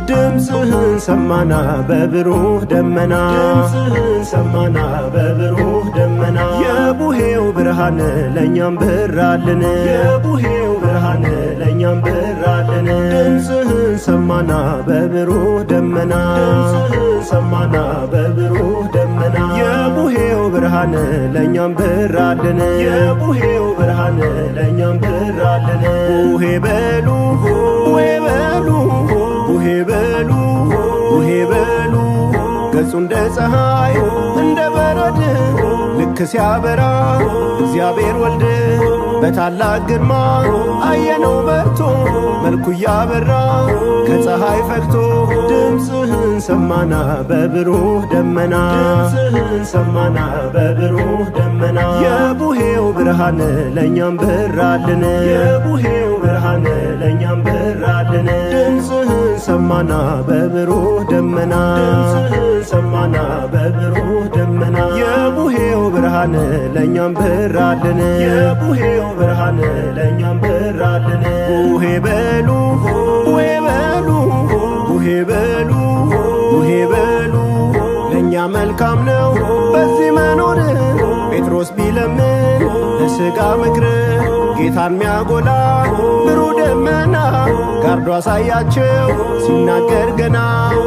ድምፅህን ሰማና በብሩህ ደመና ድምፅህን ሰማና በብሩህ ደመና የቡሄው ብርሃን ለኛም በራልን የቡሄው ብርሃን ለኛም በራልን ድምፅህን ሰማና በብሩህ ደመና ድምፅህን ሰማና በብሩህ ደመና የቡሄው ብርሃን ለኛም በራልን የቡሄው ብርሃን ለኛም በራልን ቡሄ በሉ ቡሄ በሉ ቡሄ በሉ ቡሄ በሉ ገጹ እንደ ፀሐይ እንደ በረድ ልክ ሲያበራ እግዚአብሔር ወልድ በታላቅ ግርማ አየነው በርቶ መልኩ ያበራ ከፀሐይ ፈክቶ ድምፅህን ሰማና በብሩህ ደመና ድምፅህን ሰማና በብሩህ ደመና የቡሄው ብርሃን ለኛም በራልን የቡሄው ብርሃን ለኛም በራልን ድምፅህን ሰማና በብሩህ ደመና ድምፅህን ሰማና በብሩህ ደመና የቡሄው ብርሃን ለኛም በራልን የቡሄው ብርሃን ለኛም በራልን ቡሄ በሉ ቡሄ በሉ ቡሄ በሉ ቡሄ በሉ ለኛ መልካም ነው በዚህ መኖር ጴጥሮስ ቢለምን ለሥጋ ምክር ጌታን ሚያጎላ ብሩህ ደመና ጋርዶ አሳያቸው ሲናገር ገና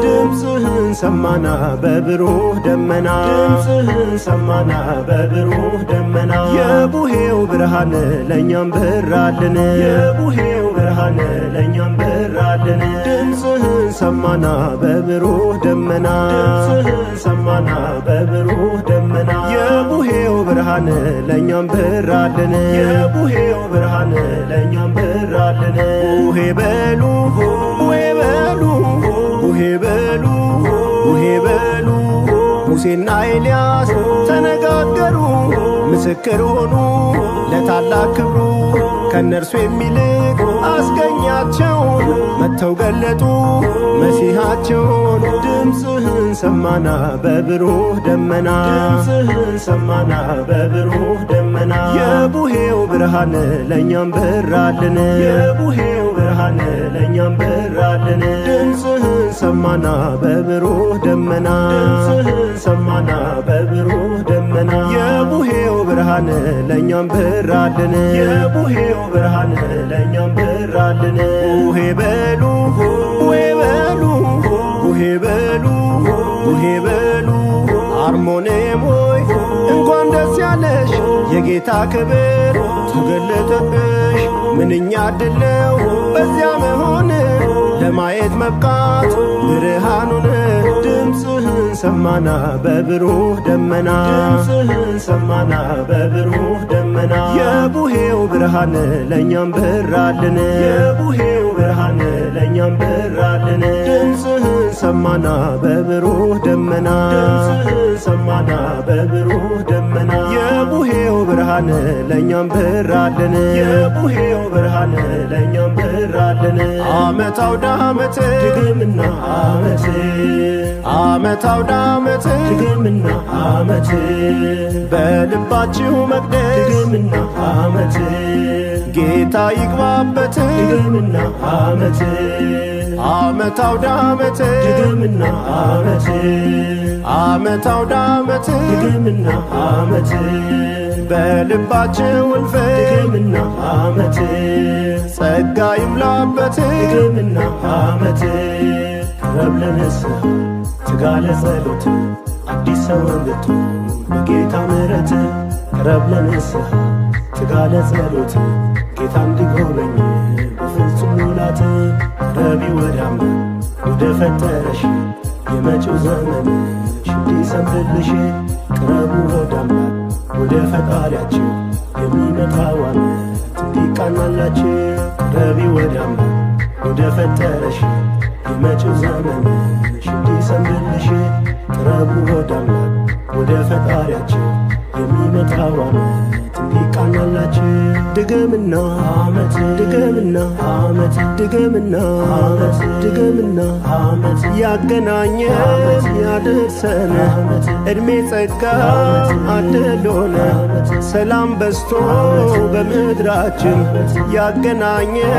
ድምፅህን ሰማና በብሩህ ደመና ድምፅህን ሰማና በብሩህ ደመና የቡሄው ብርሃን ለኛም በራልን የቡሄው ብርሃን ለኛም በራልን ድምፅህን ሰማና በብሩህ ደመና ድምፅህን ሰማና በብሩህ ደመና የቡሄው ብርሃን ለኛም በራልን የቡሄው ብርሃን ለኛም በራልን ቡሄ በሉ ቡሄ በሉ ቡሄ በሉ ቡሄ በሉ ሙሴና ኤልያስ ተነጋገሩ ምስክር ሆኑ ለታላቅ ክብሩ ከነርሱ የሚልቅ አስገኛቸውን መጥተው ገለጡ መሲሐቸውን ድምፅህን ሰማና በብሩህ ደመና ድምፅህን ሰማና በብሩህ ደመና የቡሄው ብርሃን ለኛም በራልን የቡሄው ብርሃን ለኛም በራልን ድምፅህን ሰማና በብሩህ ደመና ድምፅህን ሰማና በብሩህ ደመና የቡሄው ብርሃን ለኛም በራልን የቡሄው ብርሃን ለኛም በራልን ቡሄ በሉ ቡሄ በሉ ቡሄ በሉ ቡሄ በሉ አርሞኔም ሆይ እንኳን ደስ ያለሽ የጌታ ክብር ተገለጠብሽ ምንኛ ዕድል ነው በዚያ መሆን ለማየት መብቃት ብርሃኑን ድምፅህን ሰማና በብሩህ ደመና ድምፅህን ሰማና በብሩህ ደመና የቡሄው ብርሃን ለኛም በራልን የቡሄው ብርሃን ለኛም በራልን ድምፅህን ሰማና በብሩህ ደመና ድምፅህን ሰማና በብሩህ ደመና የቡሄው ብርሃን ለኛም በራልን የቡሄው ብርሃን ለኛም በራልን ዓመት አውደ ዓመት ድግምና ዓመት ዓመት አውደ ዓመት ድግምና ዓመት በልባችሁ መቅደስ ድግምና ዓመት ጌታ ይግባበት ድግምና ዓመት ዓመት አውደ ዓመት ድግምና ዓመት ዓመት አውደ ዓመት ድግምና ዓመት በልባችሁ እልፍኝ ድግምና ዓመት ጸጋ ይምላበት ድግምና ዓመት ቅረብ ለንስሐ ትጋ ለጸሎት አዲስ ሰው እንድትሆን በጌታ ምሕረት ቅረብ ለንስሐ ትጋ ለጸሎት ጌታ እንዲጎበኝ በፍጹም ሙላት ቅረቢ ወደ አምላክ ወደ ፈጠረሽ የመጪው ዘመንሽ እንዲሰምርልሽ ቅረቡ ወደ አምላክ ወደ ፈጣሪያችሁ የሚመጣው ዓመት እንዲቃናላችሁ ቅረቢ ወደ አምላክ ወደ ፈጠረሽ የመጪው ዘመንሽ እንዲሰምርልሽ ቅረቡ ወደ አምላክ ወደ ፈጣሪያችን የሚመጣው ዓመት እንዲቃናላችሁ ድገምና ዓመት ድገምና ዓመት ድገምና ዓመት ድገምና ዓመት ያገናኘን ያደርሰን ዕድሜ ጸጋ አድሎን ሰላም በስቶ በምድራችን ያገናኘን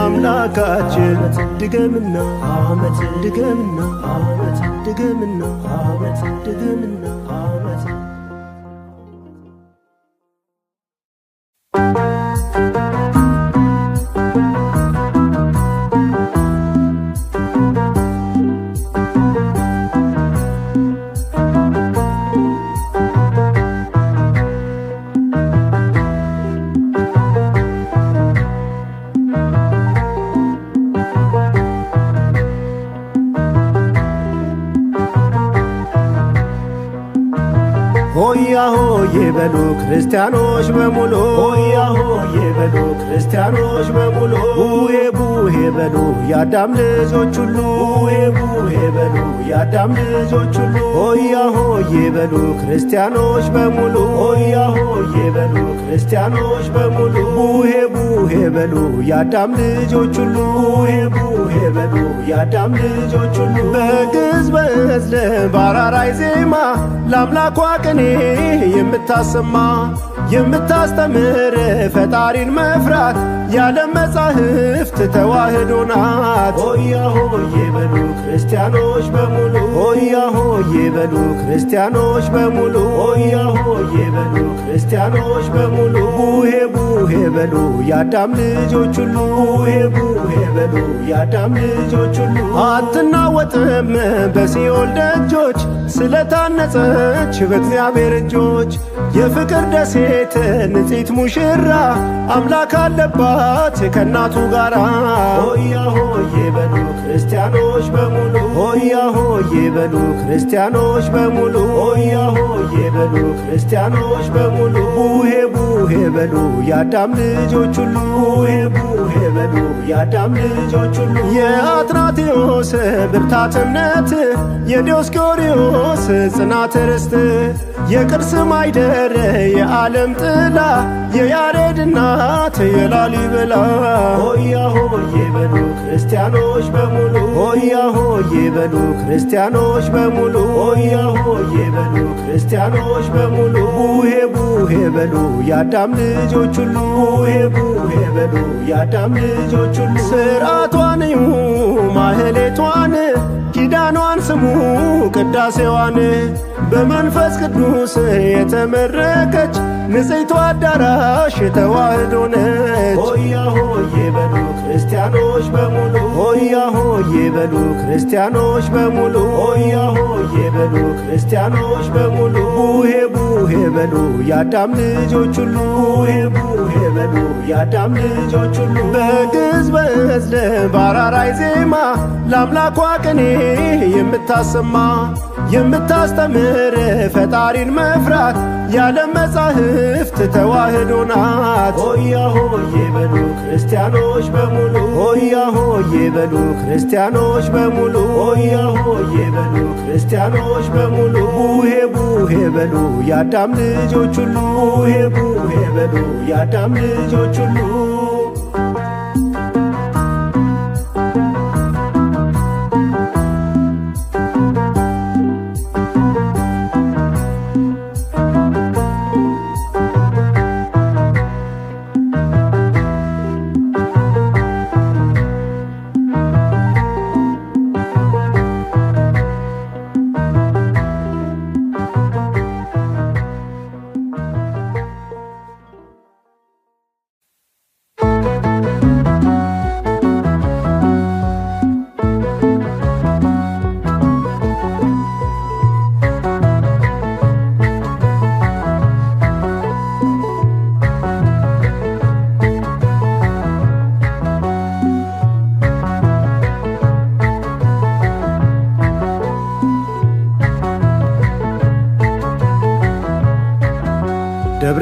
አምላካችን ድገምና ዓመት ድገምና ዓመት ድገምና ዓመት ድገምና ዓመት ሆያ ሆዬ በሉ ክርስቲያኖች በሙሉ ሆያ ሆዬ በሉ ክርስቲያኖች በሙሉ ቡሄ ቡሄ በሉ የአዳም ልጆች ሁሉ ቡሄ ቡሄ በሉ የአዳም ልጆች ሁሉ ሆያ ሆዬ በሉ ክርስቲያኖች በሙሉ ሆያ ሆዬ በሉ ክርስቲያኖች በሙሉ ቡሄ ቡሄ በሉ የአዳም ልጆች ሁሉ ቡሄ ቡሄ በሉ የአዳም ልጆች ሁሉ በግዕዝ በዕዝል በአራራይ ዜማ ለአምላኳ ቅኔ የምታሰማ የምታስተምር ፈጣሪን መፍራት የዓለም መጻሕፍት ተዋህዶ ናት። ሆያ ሆዬ በሉ ክርስቲያኖች በሙሉ ሆያ ሆዬ በሉ ክርስቲያኖች በሙሉ ሆያ ሆዬ በሉ ክርስቲያኖች በሙሉ ቡሄ ቡሄ በሉ የአዳም ልጆች ሁሉ ቡሄ ቡሄ በሉ የአዳም ልጆች ሁሉ አትናወጥም በሲኦል ደጆች ስለታነጸች በእግዚአብሔር እጆች የፍቅር ደሴት ንጽሕት ሙሽራ አምላክ አለባት ከእናቱ ጋራ ሆያ ሆዬ በሉ ክርስቲያኖች በሙሉ ሆያ ሆዬ በሉ ክርስቲያኖች በሙሉ ሆያ ሆዬ በሉ ክርስቲያኖች በሙሉ ቡሄ ቡሄ በሉ የአዳም ልጆች ሁሉ ቡሄ ቡሄ በሉ የአዳም ልጆች ሁሉ የአትናቴዎስ ብርታት እምነት የዲዮስቆሮስ ጽናት ርስት የቅርስ ማይደር የዓለም ጥላ የያሬድ እናት የላሊበላ ሆያ ሆዬ በሉ ክርስቲያኖች በሙሉ ሆያ ሆዬ በሉ ክርስቲያኖች በሙሉ ሆያ ሆዬ በሉ ክርስቲያኖች በሙሉ ቡሄ ቡሄ በሉ የአዳም ልጆች ሁሉ ቡሄ ቡሄ በሉ የአዳም ልጆች ሁሉ ሥርዓቷን እዩ ማህሌቷን ኪዳኗን ስሙ ቅዳሴዋን በመንፈስ ቅዱስ የተመረቀች ንጽሕቷ አዳራሽ ተዋህዶ ነች። ሆያ ሆዬ በሉ ክርስቲያኖች በሙሉ ሆያ ሆዬ በሉ ክርስቲያኖች በሙሉ ሆያ ሆዬ በሉ ክርስቲያኖች በሙሉ ቡሄ ቡሄ በሉ የአዳም ልጆች ሁሉ ቡሄ ቡሄ በሉ የአዳም ልጆች ሁሉ በግዕዝ በዕዝል በአራራይ ዜማ ለአምላኳ ቅኔ የምታሰማ የምታስተምር ፈጣሪን መፍራት የዓለም መጻሕፍት ተዋህዶ ናት። ሆያ ሆዬ በሉ ክርስቲያኖች በሙሉ ሆያ ሆዬ በሉ ክርስቲያኖች በሙሉ ሆያ ሆዬ በሉ ክርስቲያኖች በሙሉ ቡሄ ቡሄ በሉ የአዳም ልጆች ሁሉ ቡሄ ቡሄ በሉ የአዳም ልጆች ሁሉ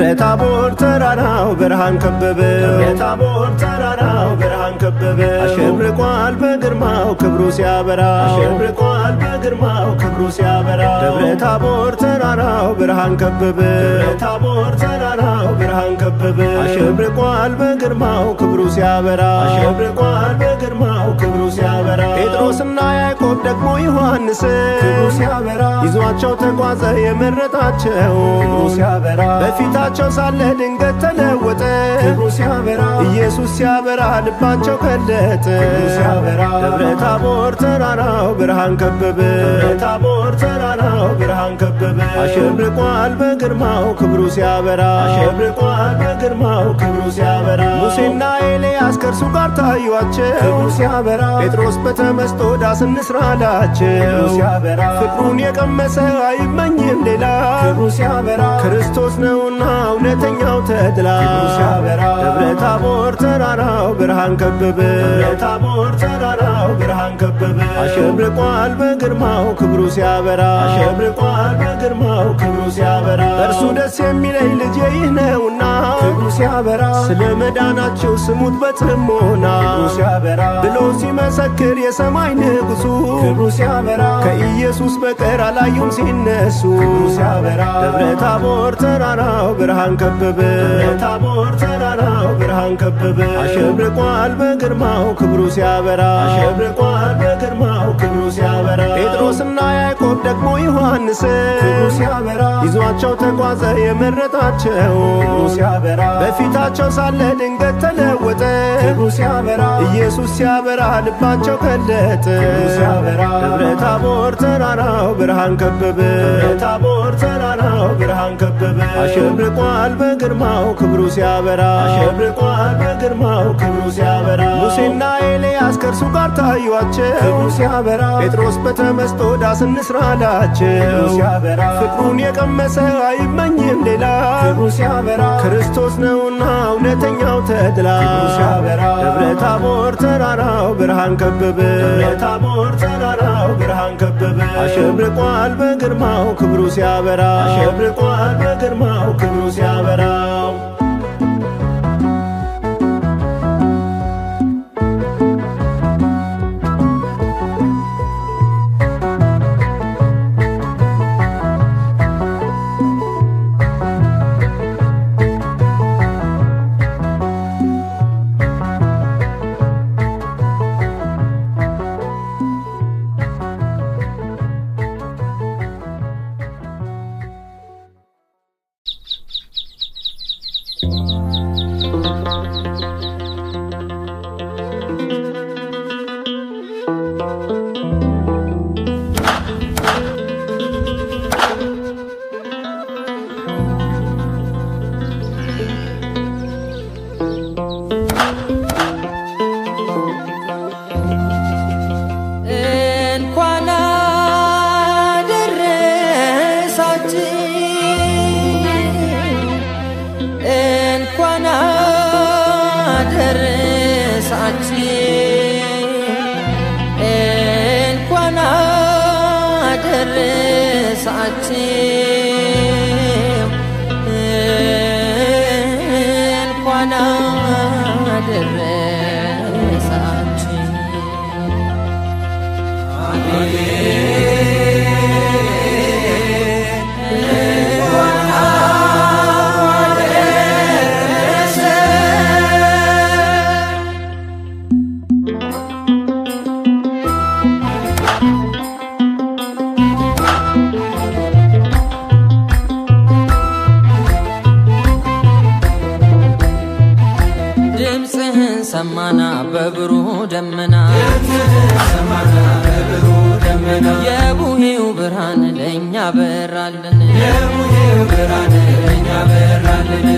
ደብረ ታቦር ተራራው ብርሃን ከበበ ደብረ ታቦር ተራራው ብርሃን ከበበ አሸብርቋል በግርማው ክብሩ ሲያበራ አሸብርቋል በግርማው ክብሩ ሲያበራ ደብረ ታቦር ተራራው ብርሃን ከበበ ደብረ ታቦር ተራራው ብርሃን ከበበ አሸብርቋል በግርማው ክብሩ ሲያበራ አሸብርቋል በግርማው ክብሩ ሲያበራ ጴጥሮስና ያዕቆብ ደግሞ ዮሐንስ ክብሩ ሲያበራ ይዟቸው ተጓዘ የመረጣቸው ክብሩ ሲያበራ በፊታቸው ሳለ ድንገት ተለወጠ ክብሩ ሲያበራ ኢየሱስ ሲያበራ ልባቸው ቀለጠ ክብሩ ሲያበራ ደብረ ታቦር ተራራው ብርሃን ከበበ ደብረ ታቦር ተራራው ብርሃን ከበበ አሸብርቋል በግርማው ክብሩ ሲያበራ አሸብርቋል በግርማው ክብሩ ሲያበራ ሙሴና ኤልያስ ከእርሱ ጋር ታዩአቸው ክብሩ ሲያበራ ጴጥሮስ በተመስጦ ዳስ እንስራ አላቸው ክብሩ ሲያበራ ፍቅሩን የቀመሰ አይመኝም ሌላ ክብሩ ሲያበራ ክርስቶስ ነውና እውነተኛው ተድላ ክብሩ ሲያበራ ደብረ ታቦር ተራራው ብርሃን ከበበ ደብረ ታቦር ተራራው ብርሃን ከበበ አሸብርቋል በግርማው ክብሩ ሲያበራ አሸብርቋል በግርማው ክብሩ ሲያበራ እርሱ ደስ የሚለኝ ልጄ ይህ ነውና ክብሩ ሲያበራ ስለ መዳናቸው ስሙት በጥሞና ክብሩ ሲያበራ ብሎ ሲመሰክር የሰማይ ንጉሡ ክብሩ ሲያበራ ከኢየሱስ በቀር አላዩም ሲነሱ ክብሩ ሲያበራ ደብረ ታቦር ተራራው ብርሃን ከበበ ደብረ ታቦር ተራራው ብርሃን ከበበ አሸብርቋል በግርማው ክብሩ ሲያበራ አሸብርቋል በግርማው ክብሩ ሲያበራ ጴጥሮስና ያዕቆብ ደግሞ ዮሐንስ ክብሩ ሲያበራ ይዟቸው ተጓዘ የመረጣቸው ክብሩ ሲያበራ በፊታቸው ሳለ ድንገት ተለወጠ ክብሩ ሲያበራ ኢየሱስ ሲያበራ ልባቸው ቀለጠ ክብሩ ሲያበራ ደብረ ታቦር ተራራው ብርሃን ከበበ ደብረ ታቦር ተራራው ብርሃን ከበበ አሸብርቋል በግርማው ክብሩ ሲያበራ አሸብርቋል በግርማው ክብሩ ሲያበራ ሙሴና ኤልያስ ከእርሱ ጋር ታዩአቸው ክብሩ ሲያበራ ጴጥሮስ በተመስጦ ዳስ እንስራ አላቸው ክብሩ ሲያበራ ፍቅሩን የቀመሰ አይመኝም ሌላ ክብሩ ሲያበራ ክርስቶስ ነውና እውነተኛው ተድላ ክብሩ ሲያበራ ደብረ ታቦር ተራራው ብርሃን ከበበ ደብረ ታቦር ተራራው ብርሃን ከበበ አሸብርቋል በግርማው ክብሩ ሲያበራ አሸብርቋል በግርማው ክብሩ ሲያበራ ሰማና በብሩህ ደመና የቡሄው ብርሃን ለኛ በራልን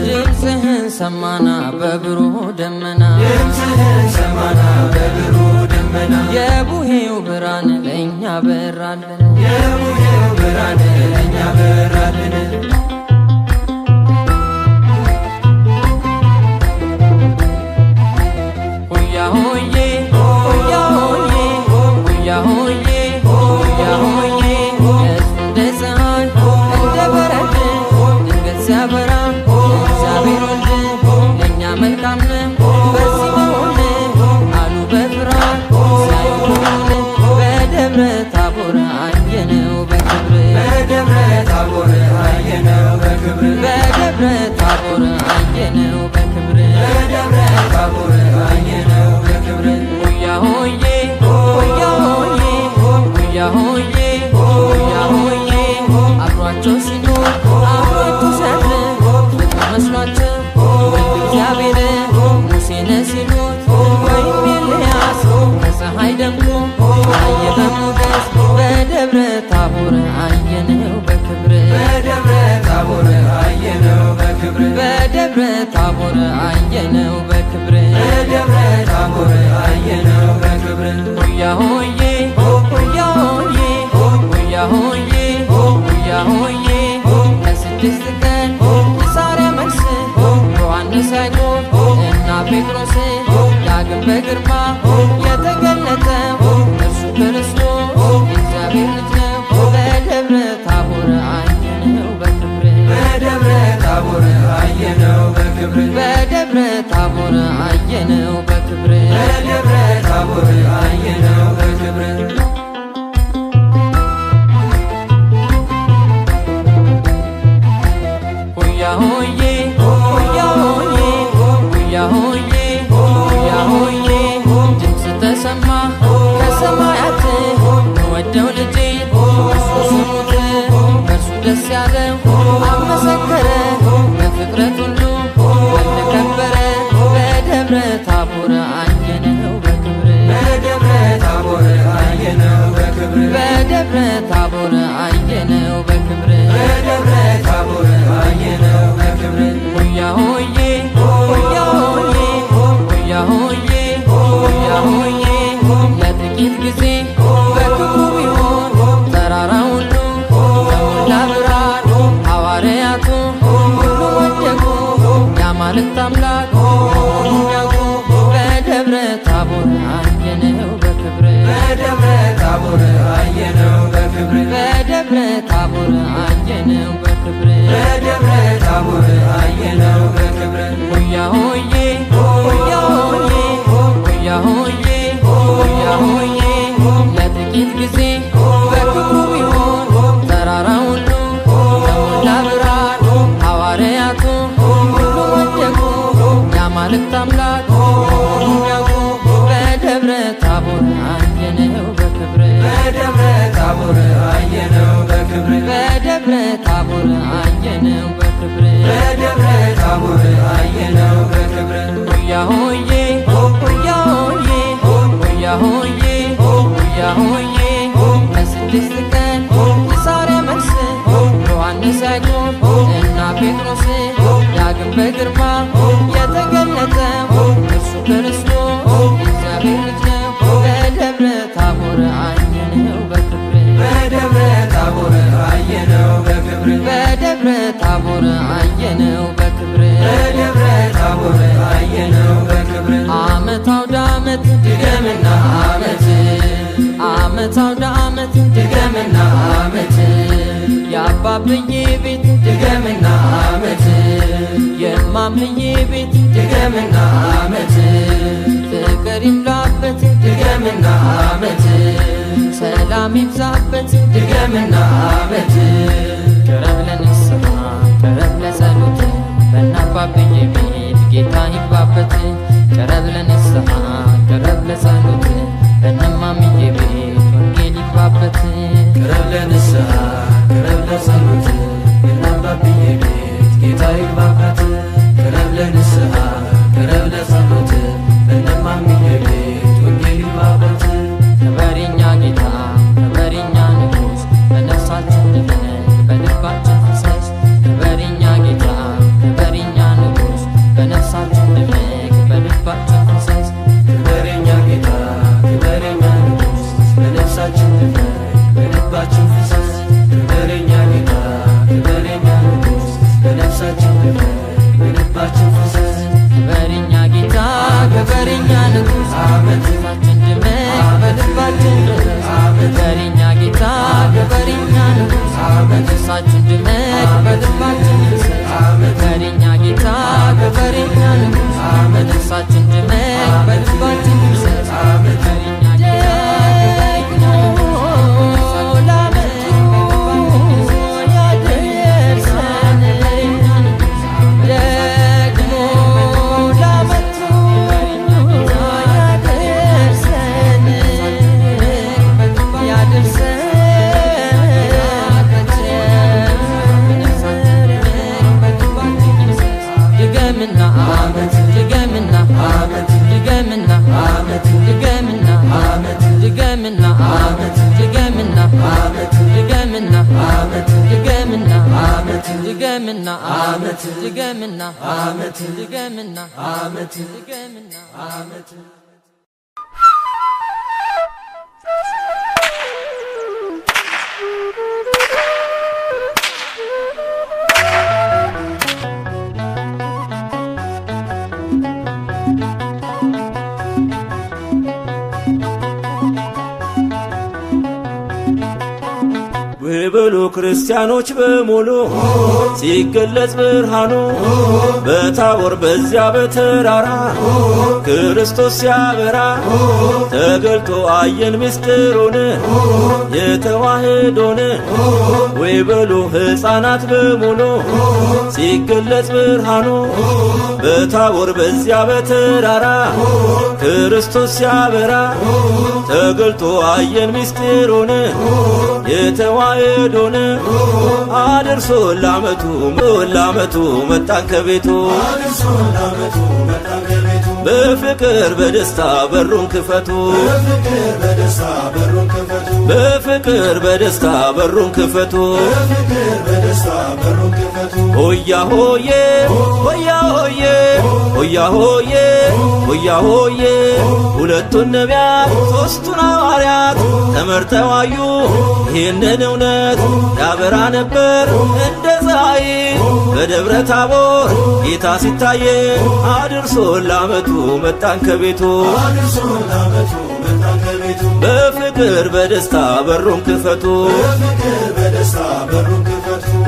ድምፅህን ሰማና በብሩህ ደመና የቡሄው ብርሃን ለኛ በራልን Oh ሆዬ ሆያ ሆዬ አብሯቸው ሲኖር አብሯቸው ሲያድር ፍጡር መስሏቸው ወልድ እግዚአብሔር ሙሴነ ሲሉት ወይም ኤልያስ ከፀሐይ ደምቆ አየ በሞገስ በደብረ ታቦር አየነው በክብር በደብረ ታቦር አየነው በክብር በደብረ ታቦር አየነው በክብር በደብረ ታቦር አየነው በክብር ሆያ ሆዬ ሆያ ሆዬ ሆያ ሆዬ ሆያ ሆዬ ለስድስት ቀን የሳሪያ መልስ ዮሐንስ ያዕቆብ እና ጴጥሮስ ዳግም በግርማ የተገለጠው እርሱ ክርስቶስ የእግዚአብሔር ልጅ ነው በደብረ ታቦር አየነው በክብር በደብረ ታቦር አየነው በክብር በደብረ ታቦር አየነው በክብር በደብረ ታቦር አየነው በክብር ሆያ ሆዬ ሆያ ሆዬ ሆያ ሆዬ ሆያ ሆዬ ድምፅ ተሰማ ከሰማያት ወደው ልጄ እርሱ ስሙት በእርሱ ደስ ያለው አመሰከረ በፍጥረት ሁሉ ወልድ ከበረ በደብረ ታቦር አየነው በክብር በደብረ ታቦር አየነው በክብር በደብረ ታቦር አየነው በክብር በደብረ ታቦር አየነው በክብር ሆያ ሆዬ ሆያ ሆዬ ሆያ ሆዬ ሆያ ሆዬ ለጥቂት ጊዜ በክብሩ ቢሆን ተራራ ሁሉ በሞላ ብርሃን ሐዋርያቱ ሁሉ ወደቁ የአማልክት አምላክ መሆኑን ያውቁ በደብረ ታቦር አየነው በክብር በደብረ ታቦር አየነው በክብር በደብረ ታቦር አየነው በክብር በደብረ ታቦር አየነው በክብር ሆያ ሆዬ ሆያ ሆዬ ሆያ ሆዬ ሆያ ሆዬ ለጥቂት ጊዜ በክብሩ ቢሆን ተራራ ሁሉ በሞላ ብርሃን ሐዋርያቱ ሁሉ ወደቁ የአማልክት አምላክ መሆኑን ያውቁ በደብረ ታቦር አየነው በክብር በደብረ ታቦር አየነው በክብር በደብረ ታቦር አየነው በክብር በደብረ ታቦር አየነው በክብር ሆያ ሆዬ ሆያ ሆዬ ሆያ ሆዬ ሆያ ሆዬ ለስድስት ቀን የሳሪያ መልስ ዮሐንስ ያዕቆብ እና ጴጥሮስ ዳግም በግርማ የተገለጠው እርሱ ክርስቶስ የእግዚአብሔር ልጅ ነው በደብረ ታቦር አየነው በክብር በደብረ ታቦር አየነው በክብር በደብረ ታቦር አየነው በክብር በደብረ ታቦር አየነው በክብር ዓመት አውደ ዓመት ድገምና ዓመት ዓመት አውደ ዓመት ድገምና ዓመት የአባብዬ ቤት ድገምና ዓመት የማምዬ ቤት ድገምና ዓመት ፍቅር ይምላበት ድገምና ዓመት ሰላም ይብዛበት ድገምና ዓመት ቅረብ ለንስሐ ቅረብ ለጸሎት በእናባብዬ ቤት ጌታ ይግባበት ቅረብ ለንስሐ ቅረብ ለጸሎት በእነማምዬ ቤት ወንጌል ይግባበት ቅረብ ለንስሐ ቅረብ ለጸሎት በእናባብዬ ቤት ጌታ ይግባበት ቅረብ ለንስሐ ቅረብ ለጸሎት በእነማምዬ ቤት ወንጌል ይግባበት ክበሪኛ ጌታ ክበሪኛ ንጉሥ በነፍሳችን ድህነት በልባችን ፍሰስ ክበሪኛ ጌታ ክበሪኛ ንጉሥ በነፍሳችን ድህነት በልባችን ፍሰስ ክበረኛ ጌታ ክበረኛ ንጉሥ በነፍሳችን ድነት በልባችን ፍሰስ ክበረኛ ጌታ ክበረኛ ንጉሥ በነፍሳችን ድነት በልባችን ፍሰስ ክበሪኛ ጌታ ክበሪኛ ንጉሥ አሜን በልባችን ድመቅ በልባችን ድረስ ክበሪኛ ጌታ ክበሪኛ ንጉሥ በነፍሳችን ድመቅ በልባችን ፍሰስ ክበሪኛ ጌታ ክበሪኛ ንጉሥ በነፍሳችን ድመቅ በልባችን ፍሰስ ክበሪኛ ጌታ ክበሪኛ ንጉሥ ለዓመቱ ያደርሰን ደግሞ ለዓመቱ ያደርሰን ድገምና ዓመት ድገምና ዓመት ድገምና ዓመት ድገምና ዓመት በሉ ክርስቲያኖች በሙሉ ሲገለጽ ብርሃኑ በታቦር በዚያ በተራራ ክርስቶስ ሲያበራ ተገልጦ አየን ምስጢሩን የተዋህዶን ወይ በሉ ሕፃናት በሙሉ ሲገለጽ ብርሃኑ በታቦር በዚያ በተራራ ክርስቶስ ሲያበራ ተገልጦ አየን ምስጢሩን የተዋህዶን አድርሶ ለዓመቱ መጣን ከቤቱ በፍቅር በደስታ በሩን ክፈቱ በፍቅር በደስታ በሩን ክፈቱ ሆያ ሆዬ ሆያ ሆዬ ሆያ ሆዬ ሆያ ሆዬ ሁለቱን ነቢያት ሦስቱን ሐዋርያት ተመርተው አዩ ይህንን እውነት ያበራ ነበር እንደ ፀሐይ በደብረ ታቦር ጌታ ሲታየ አድርሶ ለዓመቱ መጣን ከቤቱ በፍቅር በደስታ በሩን ክፈቱ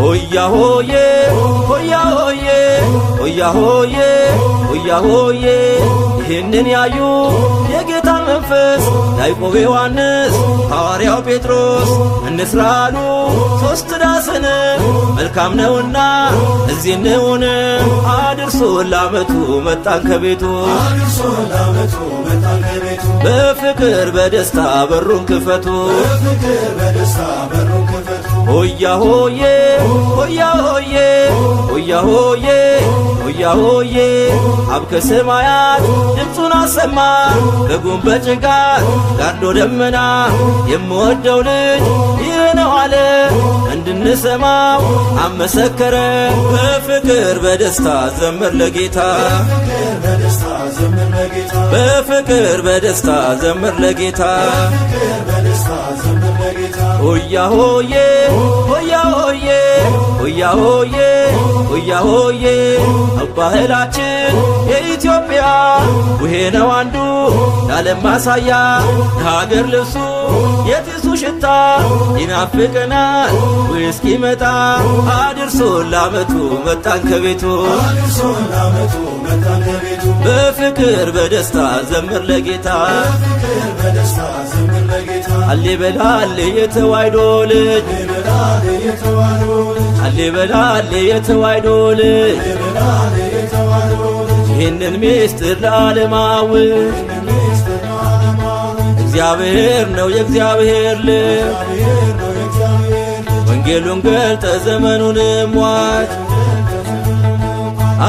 ሆያ ሆዬ ሆያ ሆዬ ሆያ ሆዬ ሆያ ሆዬ ይህንን ያዩ የጌታን መንፈስ ያዕቆብ ዮሐንስ ሐዋርያው ጴጥሮስ እንስራሉ ሦስት ዳስን መልካም ነውና እዚህ እንሁን አድርሶ ለዓመቱ መጣን ከቤቱ በፍቅር በደስታ በሩን ክፈቱ ሆያ ሆዬ ሆያ ሆዬ ሆያ ሆዬ ሆያ ሆዬ አብ ከሰማያት ድምፁን አሰማ በጉም በጭጋግ ጋርዶ ደመና የምወደው ልጅ ይህ ነው አለ እንድንሰማው አመሰከረ በፍቅር በደስታ ዘምር ለጌታ በፍቅር በደስታ ዘምር ለጌታ ሆያ ሆዬ ሆያ ሆዬ ሆያ ሆዬ ሆያ ሆዬ ባህላችን የኢትዮጵያ ውሄ ነው አንዱ የዓለም ማሳያ የሀገር ልብሱ የጢሱ ሽታ ይናፍቀናል ወይ እስኪመጣ አድርሶ ለዓመቱ መጣን ከቤቱ በፍቅር በደስታ ዘምር ለጌታ አሌ በላ አሌ የተዋሕዶ ልጅ አሌ በላ አሌ የተዋሕዶ ልጅ ይህንን ምስጢር ለዓለማዊ እግዚአብሔር ነው የእግዚአብሔር ልጅ ወንጌሉን ገልጠ ዘመኑንም ዋጅ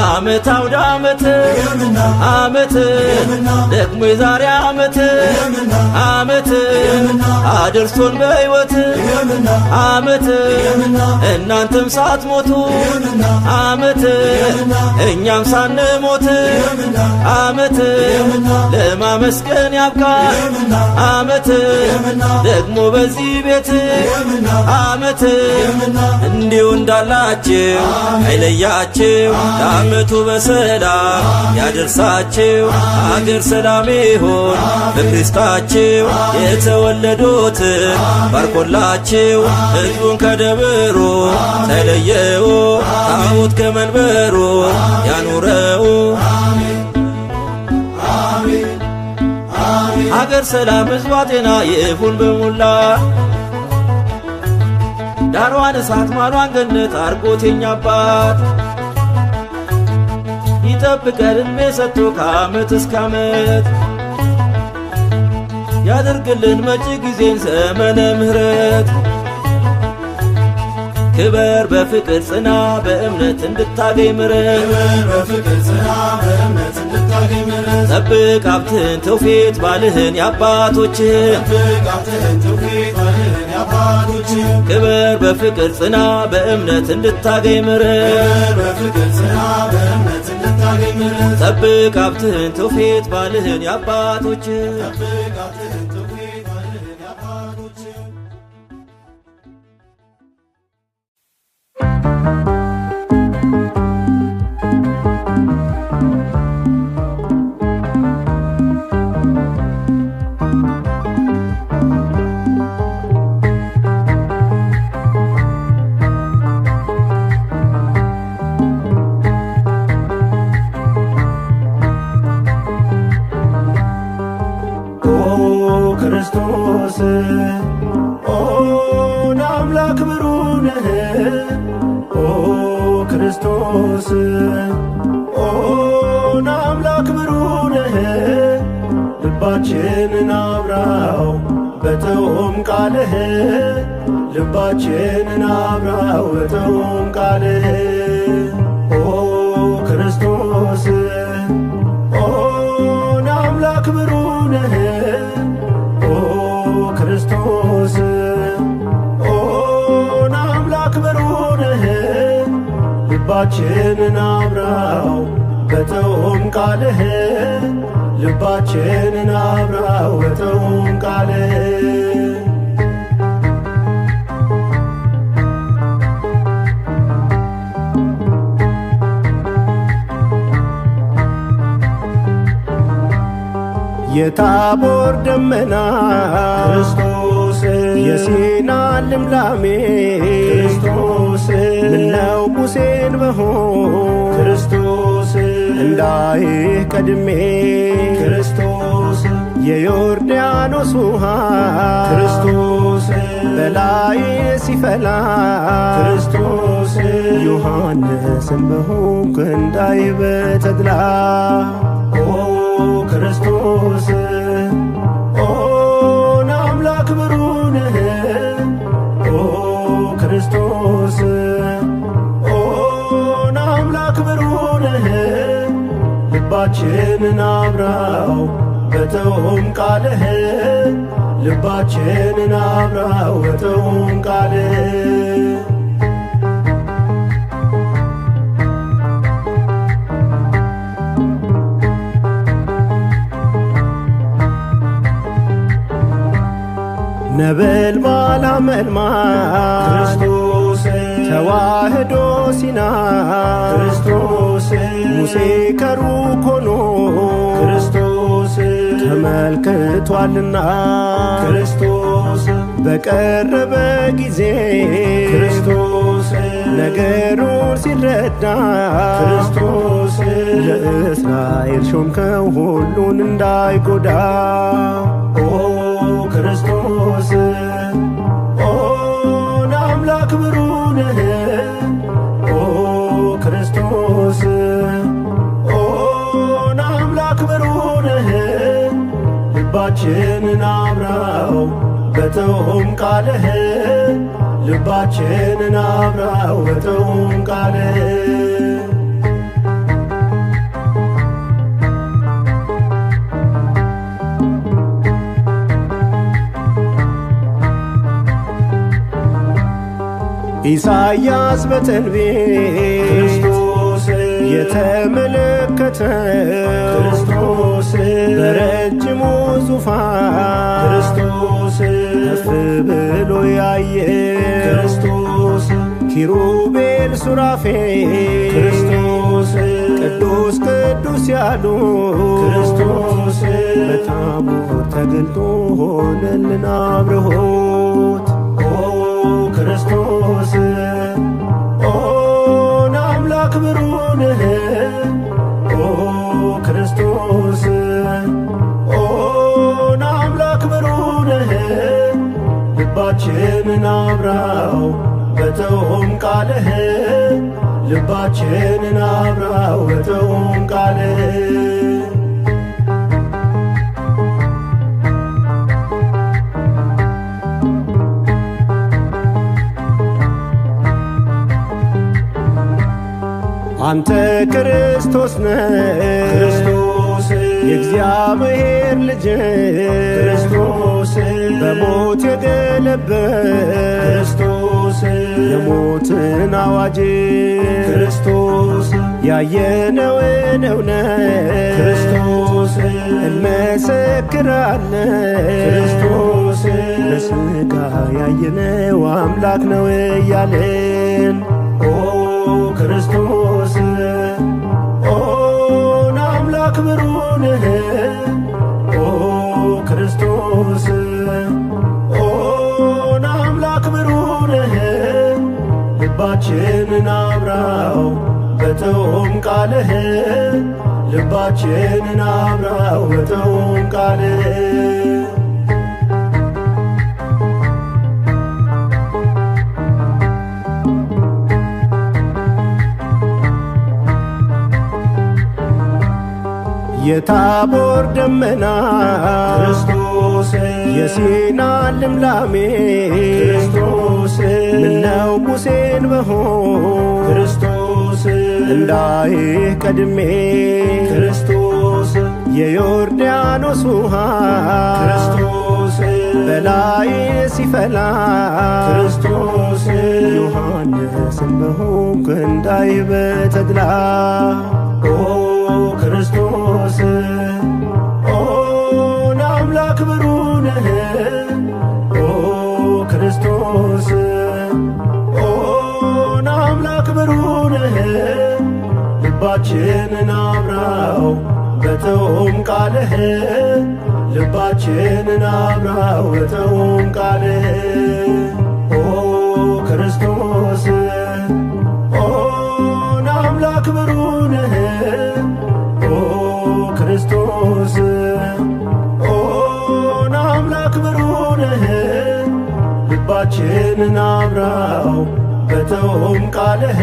ዓመት አውደ ዓመት ዓመት ደግሞ የዛሬ ዓመት አድርሶን በሕይወት ዓመት እናንተም ሳትሞቱ ዓመት እኛም ሳንሞት ዓመት ለማመስገን ያብቃል ዓመት ደግሞ በዚህ ቤት ዓመት እንዲሁ እንዳላችሁ አይለያችሁ ዓመቱ በሰላም ያደርሳችሁ አገር ሰላም ይሁን በክርስታችሁ የተወለዱትን ባርኮላችሁ ሕዝቡን ከደብሩ ሳይለየው ታቦት ከመንበሩ ያኑረው አገር ሰላም ሕዝቧ ጤና ይሁን በሙላ ዳሯን እሳት ማሏን ገነት አርጎት የኛ አባት ይጠብቀን ዕድሜ ሰጥቶ ከዓመት እስከ ዓመት ያደርግልን መጪ ጊዜን ዘመነ ምሕረት ክበር በፍቅር ጽና በእምነት እንድታገኝ ምሕረት ጠብቅ ሀብትህን ትውፊት ባልህን የአባቶችህን ጠላቶች ክበር በፍቅር ጽና በእምነት እንድታገኝ ምሕረት ጠብቅ ሀብትህን ትውፊት ባልህን የአባቶች ክርስቶስ ኦ አምላክ ብሩህ ነህ ኦ ክርስቶስ ኦ አምላክ ብሩህ ነህ ልባችንን አብራው በተውም ቃልህ ልባችንን አብራው በተውም ቃልህ ኦ ክርስቶስ ኦ አምላክ ብሩህ ነህ ክርስቶስ ኦ አምላክ ብሩህ ነህ ልባችንን አብራው በተውም ቃልህ ልባችንን አብራው በተውም ቃልህ የታቦር ደመና ክርስቶስ የሲና ልምላሜ ክርስቶስ ምነው ሙሴን በሆን ክርስቶስ እንዳይህ ቀድሜ ክርስቶስ የዮርዳኖስ ውሃ ክርስቶስ በላይ ሲፈላ ክርስቶስ ዮሐንስን በሆንክ እንዳይህ በተድላ ክርስቶስ ኦ አምላክ ብሩህ ነህ ኦ ክርስቶስ ኦ አምላክ ብሩህ ነህ ልባችንን አብራው በተውም ቃልህ ልባችንን አብራው በተውም ቃልህ ነበልባል አመልማል ክርስቶስ ተዋህዶ ሲና ክርስቶስ ሙሴ ከሩቅ ሆኖ ክርስቶስ ተመልክቷልና ክርስቶስ በቀረበ ጊዜ ክርስቶስ ነገሩን ሲረዳ ክርስቶስ ለእስራኤል ሾምከው ሁሉን እንዳይጎዳ ክርስቶስ ኦ አምላክ ብሩህ ነህ ኦ ክርስቶስ ኦ አምላክ ብሩህ ነህ ልባችንን አብራው በተውም ቃልህ ልባችንን አብራው በተውም ቃልህ ኢሳይያስ በትንቢት ክርስቶስ የተመለከተው ክርስቶስ በረጅሙ ዙፋን ክርስቶስ ከፍ ብሎ ያየ ክርስቶስ ኪሩቤል ሱራፌል ክርስቶስ ቅዱስ ቅዱስ ያሉ ክርስቶስ በታቦር ተገልጦ ሆነልን አብርሆት ክርስቶስ ኦ አምላክ ብሩህ ነህ ኦ ክርስቶስ ኦ አምላክ ብሩህ ነህ ልባችንን አብራው በተውም ቃልህ ልባችንን አብራው በተውም ቃልህ አንተ ክርስቶስ ነህ ክርስቶስ የእግዚአብሔር ልጅ ክርስቶስ በሞት የገለበት የሞትን አዋጅ ክርስቶስ ያየነውን እውነት ክርስቶስ እንመሰክራለን ክርስቶስ በሥጋ ያየነው አምላክ ነው እያልን ክርስቶስ አምላክ ብሩንህ ክርስቶስ አምላክ ብሩንህ ልባችንን አብራው በጥዑም ቃልህ ልባችንን አብራው በጥዑም ቃልህ የታቦር ደመና ክርስቶስ የሲና ልምላሜ ክርስቶስ ምነው ሙሴን በሆን ክርስቶስ እንዳይህ ቀድሜ ክርስቶስ የዮርዳኖስ ውሃ ክርስቶስ በላይ ሲፈላ ክርስቶስ ዮሐንስን በሆንክ እንዳይህ በተድላ ክርስቶስ አምላክ ብሩንህ ክርስቶስ አምላክ ብሩንህ ልባችንን አብራው በጥዑም ቃልህ ልባችንን አብራው በጥዑም ቃልህ ክርስቶስ አምላክ ብሩንህ ክርስቶስ አምላክ ብሩንህ ልባችንን አብራው በጥዑም ቃልህ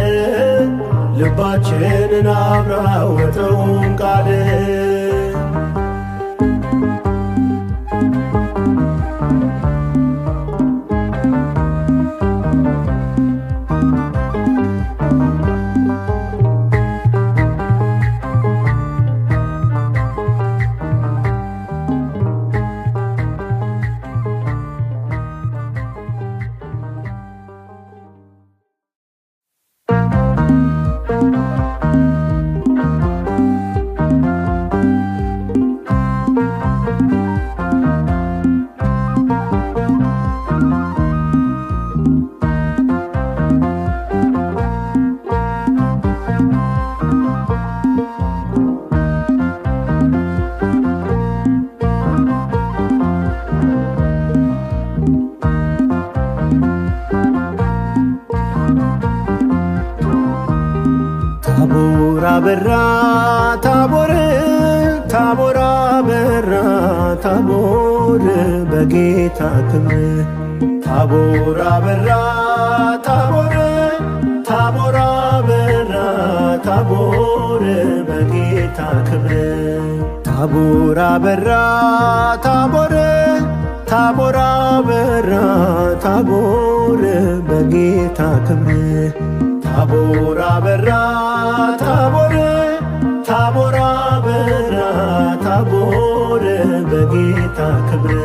ልባችንን አብራው በጥዑም ቃልህ ታቦር አበራ ታቦር ታቦር አበራ ታቦር በጌታ ክብር ታቦር አበራ ታቦር ታቦር አበራ ታቦር በጌታ ክብር ታቦር አበራ ታቦር ታቦር አበራ ታቦር በጌታ ክብር ታቦር አበራ ታቦር ታቦር አበራ ታቦር በጌታ ክብር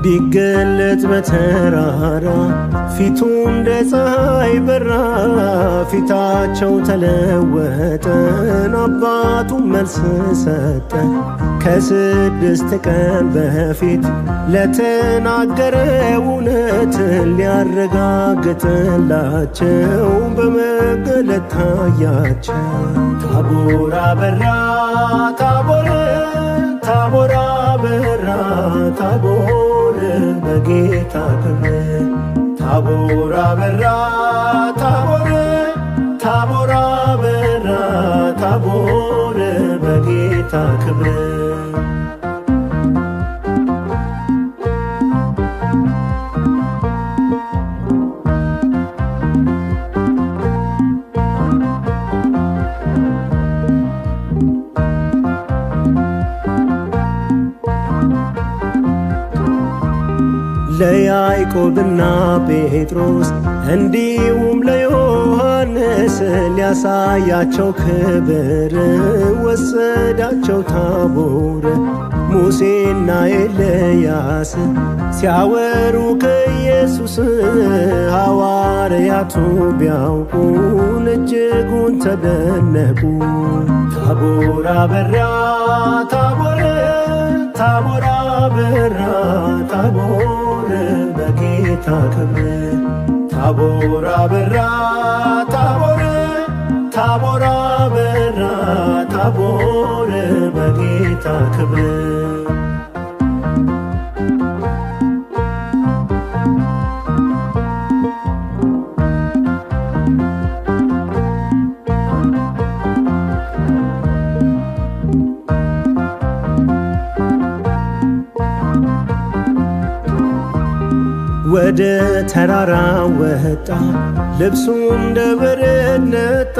ቢገለጥ በተራራ ፊቱ እንደ ፀሐይ በራ ፊታቸው ተለወጠን አባቱ መልስ ሰጠ ከ6 ቀን በፊት ለተናገረ እውነትን ሊያረጋግጥላቸው በመገለጥ ታያቸው ታቦር አበራ ታቦር ታቦር አበራ ታቦር በጌታ ክብር ታቦር አበራ ታቦር ታቦር አበራ ታቦር በጌታ ክብር ለያዕቆብና ጴጥሮስ እንዲሁም ለዮሐንስ ሊያሳያቸው ክብር ወሰዳቸው ታቦር። ሙሴና ኤልያስ ሲያወሩ ከኢየሱስ ሐዋርያቱ ቢያውቁን እጅጉን ተደነቁ። ታቦር አበራ ታቦር ታቦር አበራ ታቦር በጌታ ክብር ታቦር አበራ ታቦር ታቦር አበራ ታቦር በጌታ ክብር ወደ ተራራ ወጣ ልብሱም እንደ በረድ ነጣ።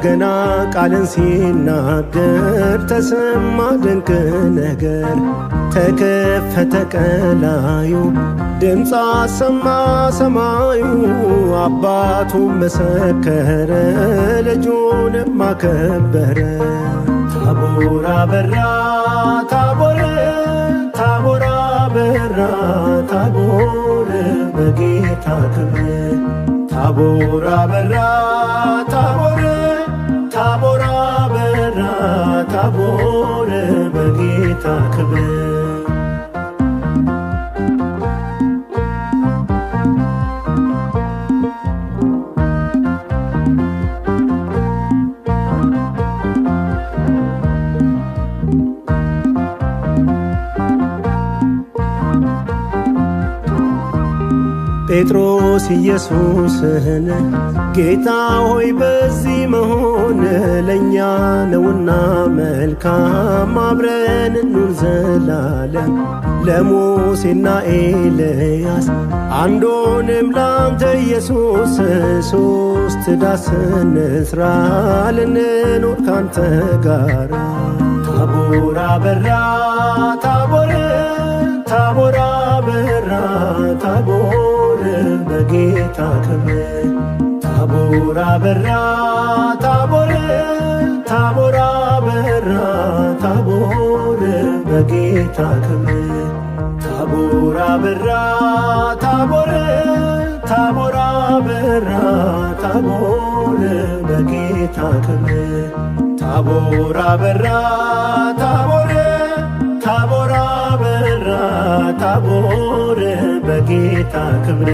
ገና ቃልን ሲናገር ተሰማ ድንቅ ነገር። ተከፈተ ቀላዩ ድምፅ አሰማ ሰማዩ። አባቱም መሰከረ ልጁንም አከበረ። ታቦር አበራ ታቦር ታቦር አበራ ታቦር በጌታ ክብር ታቦር አበራ ታቦር ታቦር አበራ ታቦር በጌታ ክብር ጴጥሮስ ኢየሱስን ጌታ ሆይ በዚህ መሆን ለእኛ ነውና መልካም፣ አብረን እንኑር ዘላለም። ለሙሴና ኤልያስ አንዱንም ላንተ ኢየሱስ ሶስት ዳስ እንስራ ልንኖር ካንተ ጋራ። ታቦር አበራ ታቦር ታቦር አበራ ታቦር በጌታ ክብር ታቦር አበራ ታቦር ታቦር አበራ ታቦር በጌታ ክብር ታቦር አበራ ታቦር ታቦር አበራ ታቦር በጌታ ክብር ታቦር አበራ ታቦር ታቦር አበራ ታቦር በጌታ ክብር